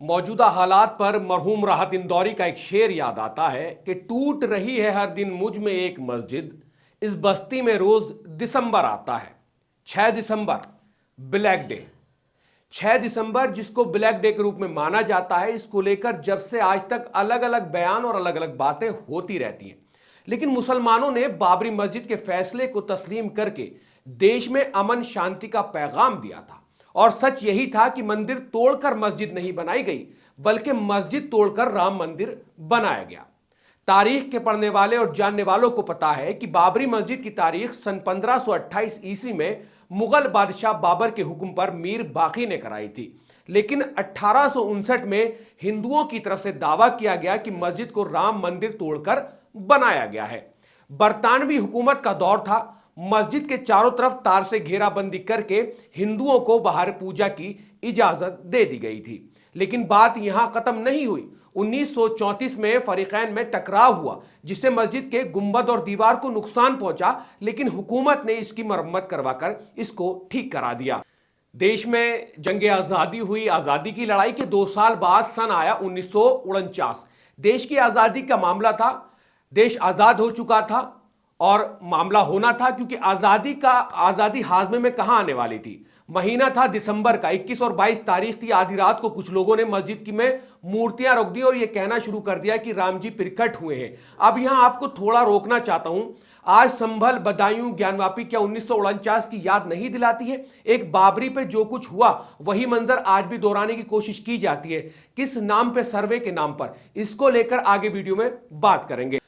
मौजूदा हालात पर मरहूम राहत इंदौरी का एक शेर याद आता है कि टूट रही है हर दिन मुझ में एक मस्जिद, इस बस्ती में रोज दिसंबर आता है। 6 दिसंबर ब्लैक डे। 6 दिसंबर जिसको ब्लैक डे के रूप में माना जाता है, इसको लेकर जब से आज तक अलग अलग बयान और अलग अलग बातें होती रहती हैं। लेकिन मुसलमानों ने बाबरी मस्जिद के फैसले को तस्लीम करके देश में अमन शांति का पैगाम दिया था। और सच यही था कि मंदिर तोड़कर मस्जिद नहीं बनाई गई, बल्कि मस्जिद तोड़कर राम मंदिर बनाया गया। तारीख के पढ़ने वाले और जानने वालों को पता है कि बाबरी मस्जिद की तारीख सन 1528 ईस्वी में मुगल बादशाह बाबर के हुक्म पर मीर बाकी ने कराई थी। लेकिन 1859 में हिंदुओं की तरफ से दावा किया गया कि मस्जिद को राम मंदिर तोड़कर बनाया गया है। बरतानवी हुकूमत का दौर था। मस्जिद के चारों तरफ तार से घेराबंदी करके हिंदुओं को बाहर पूजा की इजाजत दे दी गई थी। लेकिन बात यहां खत्म नहीं हुई। 1934 में फरीकैन में टकराव हुआ, जिससे मस्जिद के गुंबद और दीवार को नुकसान पहुंचा, लेकिन हुकूमत ने इसकी मरम्मत करवाकर इसको ठीक करा दिया। देश में जंग आजादी हुई। आजादी की लड़ाई के 2 साल बाद सन आया 1949। देश की आजादी का मामला था। देश आजाद हो चुका था और मामला होना था, क्योंकि आजादी हाजमे में कहां आने वाली थी। महीना था दिसंबर का, 21 और 22 तारीख थी। आधी रात को कुछ लोगों ने मस्जिद की में मूर्तियां रख दी और यह कहना शुरू कर दिया कि राम जी प्रकट हुए हैं। अब यहां आपको थोड़ा रोकना चाहता हूं। आज संभल, बदायूं, ज्ञानवापी क्या 1949 की याद नहीं दिलाती है? एक बाबरी पे जो कुछ हुआ वही मंजर आज भी दोहराने की कोशिश की जाती है। किस नाम पे? सर्वे के नाम पर। इसको लेकर आगे वीडियो में बात करेंगे।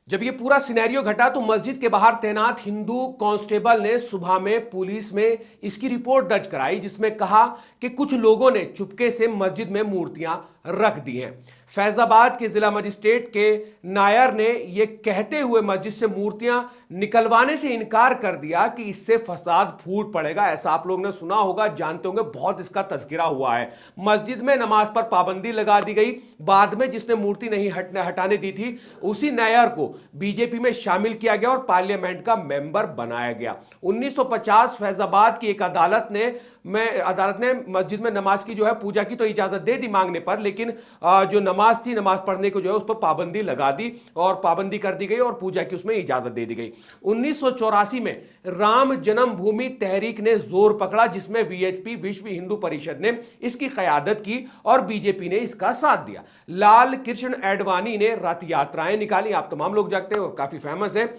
जब ये पूरा सिनेरियो घटा तो मस्जिद के बाहर तैनात हिंदू कांस्टेबल ने सुबह में पुलिस में इसकी रिपोर्ट दर्ज कराई, जिसमें कहा कि कुछ लोगों ने चुपके से मस्जिद में मूर्तियां रख दी हैं। फैजाबाद के जिला मजिस्ट्रेट के नायर ने यह कहते हुए मस्जिद से मूर्तियां निकलवाने से इनकार कर दिया कि इससे फसाद फूट पड़ेगा। ऐसा आप लोग ने सुना होगा, जानते होंगे, बहुत इसका तज़किरा हुआ है। मस्जिद में नमाज पर पाबंदी लगा दी गई। बाद में जिसने मूर्ति नहीं हटाने दी थी, उसी नायर को बीजेपी में शामिल किया गया और पार्लियामेंट का मेंबर बनाया गया। 1950 फैजाबाद की एक अदालत ने मस्जिद में नमाज की पूजा की तो इजाजत दे दी मांगने पर, लेकिन जो नमाज थी, नमाज पढ़ने को उस पर पाबंदी लगा दी और पाबंदी कर दी गई और पूजा की उसमें इजाजत दे दी गई। 1984 में राम जन्मभूमि तहरीक ने जोर पकड़ा, जिसमें वीएचपी, विश्व हिंदू परिषद ने इसकी क़यादत की और बीजेपी ने इसका साथ दिया। लाल कृष्ण आडवाणी ने रथ यात्राएं निकाली। आप तमाम लोग जानते हैं, काफी फेमस है।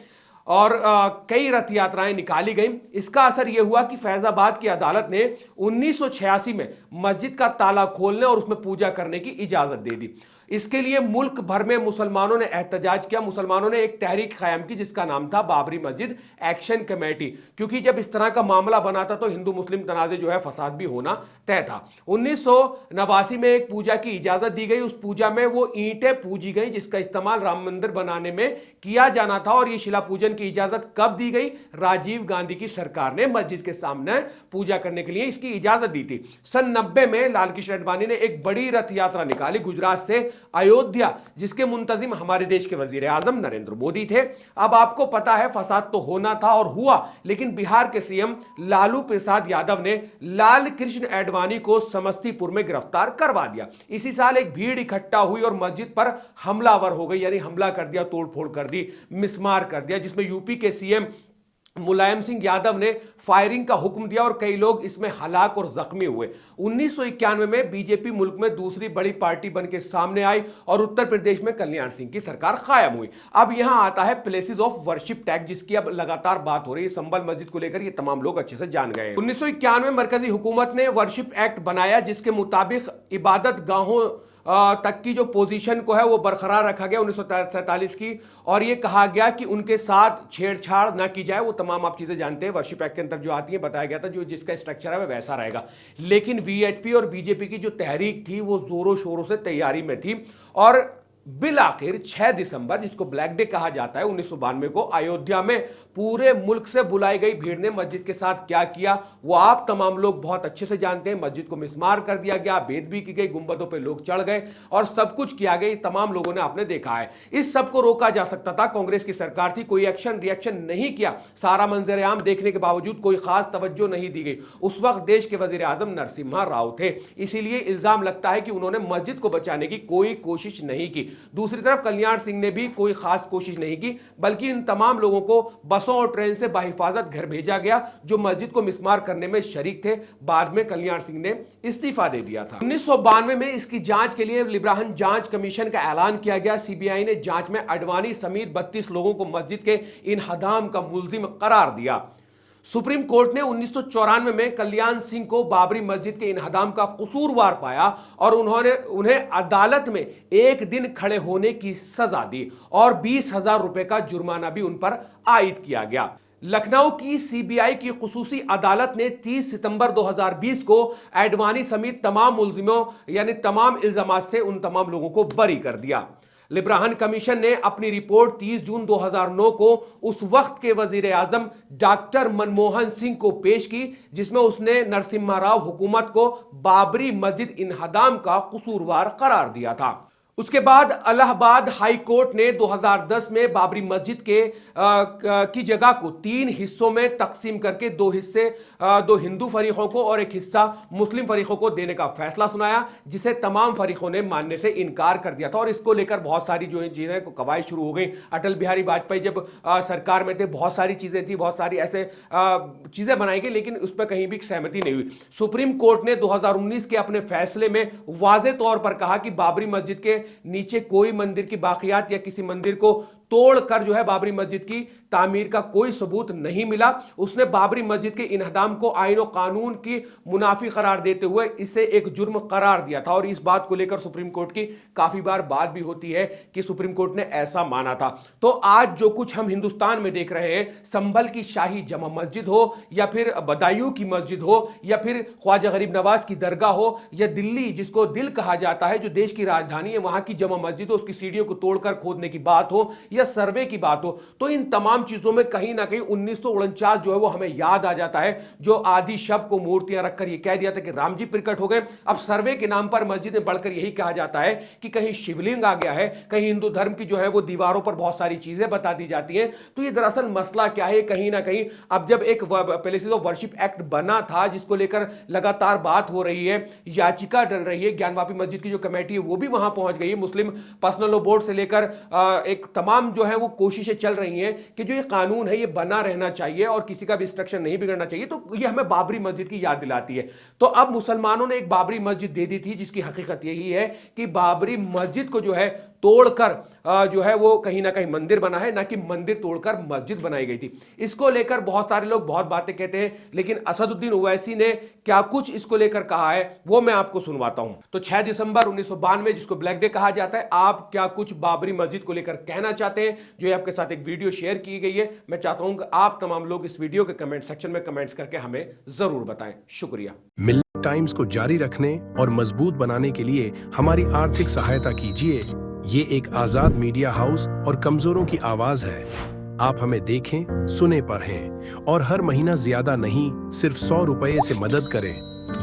और कई रथ यात्राएं निकाली गई। इसका असर यह हुआ कि फैजाबाद की अदालत ने 1986 में मस्जिद का ताला खोलने और उसमें पूजा करने की इजाजत दे दी। इसके लिए मुल्क भर में मुसलमानों ने एहतजाज किया। मुसलमानों ने एक तहरीक कायम की जिसका नाम था बाबरी मस्जिद एक्शन कमेटी, क्योंकि जब इस तरह का मामला बना था तो हिंदू मुस्लिम तनाज़े फसाद भी होना तय था। 1989 में एक पूजा की इजाजत दी गई। उस पूजा में वो ईंटें पूजी गई जिसका इस्तेमाल राम मंदिर बनाने में किया जाना था। और ये शिला पूजन की इजाजत कब दी गई? राजीव गांधी की सरकार ने मस्जिद के सामने पूजा करने के लिए इसकी इजाजत दी थी। सन 90 में लाल कृष्ण आडवाणी ने एक बड़ी रथ यात्रा निकाली गुजरात से अयोध्या, जिसके मुंतजिम हमारे देश के वजीर आजम नरेंद्र मोदी थे। अब आपको पता है, फसाद तो होना था और हुआ, लेकिन बिहार के सीएम लालू प्रसाद यादव ने लाल कृष्ण आडवाणी को समस्तीपुर में गिरफ्तार करवा दिया। इसी साल एक भीड़ इकट्ठा हुई और मस्जिद पर हमलावर हो गई, यानी हमला कर दिया, तोड़फोड़ कर दी, मिसमार कर दिया, जिसमें यूपी के सीएम मुलायम सिंह यादव ने फायरिंग का हुक्म दिया और कई लोग इसमें हलाक और जख्मी हुए। 1991 में बीजेपी मुल्क में दूसरी बड़ी पार्टी बन के सामने आई और उत्तर प्रदेश में कल्याण सिंह की सरकार कायम हुई। अब यहां आता है प्लेसेस ऑफ वर्शिप टैक्स, जिसकी अब लगातार बात हो रही है। संभल मस्जिद को लेकर ये तमाम लोग अच्छे से जान गए। 1991 में मरकजी हुकूमत ने वर्शिप एक्ट बनाया, जिसके मुताबिक इबादत गाहों तक की जो पोजीशन को है वो बरकरार रखा गया 1947 की। और ये कहा गया कि उनके साथ छेड़छाड़ ना की जाए। वो तमाम आप चीजें जानते हैं, वर्शिप एक्ट के अंदर जो आती है, बताया गया था जो जिसका स्ट्रक्चर है वह वैसा रहेगा। लेकिन वीएचपी और बीजेपी की जो तहरीक थी वो जोरों शोरों से तैयारी में थी और बिल आखिर 6 दिसंबर, जिसको ब्लैक डे कहा जाता है, 1992 को अयोध्या में पूरे मुल्क से बुलाई गई भीड़ ने मस्जिद के साथ क्या किया वो आप तमाम लोग बहुत अच्छे से जानते हैं। मस्जिद को मिस्मार कर दिया गया, बेदबी की गई, गुंबदों पे लोग चढ़ गए और सब कुछ किया गया। तमाम लोगों ने आपने देखा है। इस सब को रोका जा सकता था, कांग्रेस की सरकार थी, कोई एक्शन रिएक्शन नहीं किया। सारा मंजर-ए-आम देखने के बावजूद कोई खास तवज्जो नहीं दी गई। उस वक्त देश के वजीर आजम नरसिम्हा राव थे, इसीलिए इल्जाम लगता है कि उन्होंने मस्जिद को बचाने की कोई कोशिश नहीं की। दूसरी तरफ कल्याण सिंह ने भी कोई खास कोशिश नहीं की, बल्कि इन तमाम लोगों को बसों और ट्रेन से बाहिफाजत घर भेजा गया जो मस्जिद को मिस्मार करने में शरीक थे। बाद में कल्याण सिंह ने इस्तीफा दे दिया था। 1992 में इसकी जांच के लिए लिब्राहन जांच कमीशन का ऐलान किया गया। सीबीआई ने जांच में अडवाणी समेत 32 लोगों को मस्जिद के इनहदाम का मुल्जिम करार दिया। सुप्रीम कोर्ट ने 1994 में कल्याण सिंह को बाबरी मस्जिद के इनहदाम का कसूरवार पाया और उन्हें अदालत में एक दिन खड़े होने की सजा दी और 20,000 रुपए का जुर्माना भी उन पर आयद किया गया। लखनऊ की सीबीआई की खुसूसी अदालत ने 30 सितंबर 2020 को एडवाणी समेत तमाम मुल्जिमों यानी तमाम इल्जामात से उन तमाम लोगों को बरी कर दिया। लिब्राहन कमीशन ने अपनी रिपोर्ट 30 जून 2009 को उस वक्त के वजीर आजम डॉक्टर मनमोहन सिंह को पेश की, जिसमें उसने नरसिम्हा राव हुकूमत को बाबरी मस्जिद इनहदाम का कसूरवार करार दिया था। उसके बाद इलाहाबाद हाई कोर्ट ने 2010 में बाबरी मस्जिद की जगह को 3 हिस्सों में तकसीम करके 2 हिस्से 2 हिंदू फरीकों को और 1 हिस्सा मुस्लिम फरीकों को देने का फैसला सुनाया, जिसे तमाम फरीकों ने मानने से इनकार कर दिया था। और इसको लेकर बहुत सारी जो चीजें कवायद शुरू हो गई। अटल बिहारी वाजपेयी जब सरकार में थे, बहुत सारी चीजें थी, बहुत सारी ऐसे चीजें बनाई गई, लेकिन उस पर कहीं भी सहमति नहीं हुई। सुप्रीम कोर्ट ने 2019 के अपने फैसले में वाज़ेह तौर पर कहा कि बाबरी मस्जिद के नीचे कोई मंदिर की बाकियात या किसी मंदिर को तोड़कर जो है बाबरी मस्जिद की तामीर का कोई सबूत नहीं मिला। उसने बाबरी मस्जिद के इनहदाम को आईन और कानून की मुनाफी करार देते हुए इसे एक जुर्म करार दिया था। और इस बात को लेकर सुप्रीम कोर्ट की काफी बार बात भी होती है कि सुप्रीम कोर्ट ने ऐसा माना था। तो आज जो कुछ हम हिंदुस्तान में देख रहे हैं, संभल की शाही जमा मस्जिद हो या फिर बदायूं की मस्जिद हो या फिर ख्वाजा गरीब नवाज की दरगाह हो या दिल्ली जिसको दिल कहा जाता है, जो देश की राजधानी है, वहां की जमा मस्जिद हो, उसकी सीढ़ियों को तोड़कर खोदने की बात हो या सर्वे की बात हो, तो इन तमाम चीजों में कहीं ना कहीं 1949 जो है वो हमें याद आ जाता है, जो आदि शब को मूर्तियां रखकर ये कह दिया था कि राम जी प्रकट हो गए। अब सर्वे के नाम पर मस्जिद में बढ़कर यही कहा जाता है कि कहीं शिवलिंग आ गया है, कहीं हिंदू धर्म की जो है वो दीवारों पर बहुत सारी चीजें बता दी जाती हैं। तो ये दरअसल मसला क्या है, कहीं ना कहीं अब जब एक प्लेसेस ऑफ वर्शिप एक्ट बना था जिसको लेकर लगातार बात हो रही है, याचिका डल रही है, ज्ञानवापी मस्जिद की जो कमेटी है वो भी वहां पहुंच गई है, मुस्लिम पर्सनल लॉ बोर्ड से लेकर एक तमाम जो है वो कोशिशें चल रही हैं कि जो ये कानून है ये बना रहना चाहिए और किसी का भी स्ट्रक्चर नहीं बिगड़ना चाहिए। तो ये हमें बाबरी मस्जिद की याद दिलाती है। तो अब मुसलमानों ने एक बाबरी मस्जिद दे दी थी, जिसकी हकीकत यही है कि बाबरी मस्जिद को जो है तोड़कर जो है वो कहीं ना कहीं मंदिर बना है, ना कि मंदिर तोड़कर मस्जिद बनाई गई थी। इसको लेकर बहुत सारे लोग बहुत बातें कहते हैं, लेकिन असदुद्दीन ओवैसी ने क्या कुछ इसको लेकर कहा है वो मैं आपको सुनवाता हूं। तो 6 दिसंबर 1992 जिसको ब्लैक डे कहा जाता है, आप क्या कुछ बाबरी मस्जिद को लेकर कहना चाहते हैं, जो आपके साथ एक वीडियो शेयर की गई है। मैं चाहता हूं कि आप तमाम लोग इस वीडियो के कमेंट सेक्शन में कमेंट्स करके हमें जरूर बताएं। शुक्रिया। मिल्क टाइम्स को जारी रखने और मजबूत बनाने के लिए हमारी आर्थिक सहायता कीजिए। ये एक आजाद मीडिया हाउस और कमजोरों की आवाज है। आप हमें देखें, सुने, पढ़ें और हर महीना ज्यादा नहीं, सिर्फ 100 रुपए से मदद करें।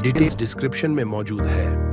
डिटेल्स डिस्क्रिप्शन में मौजूद है।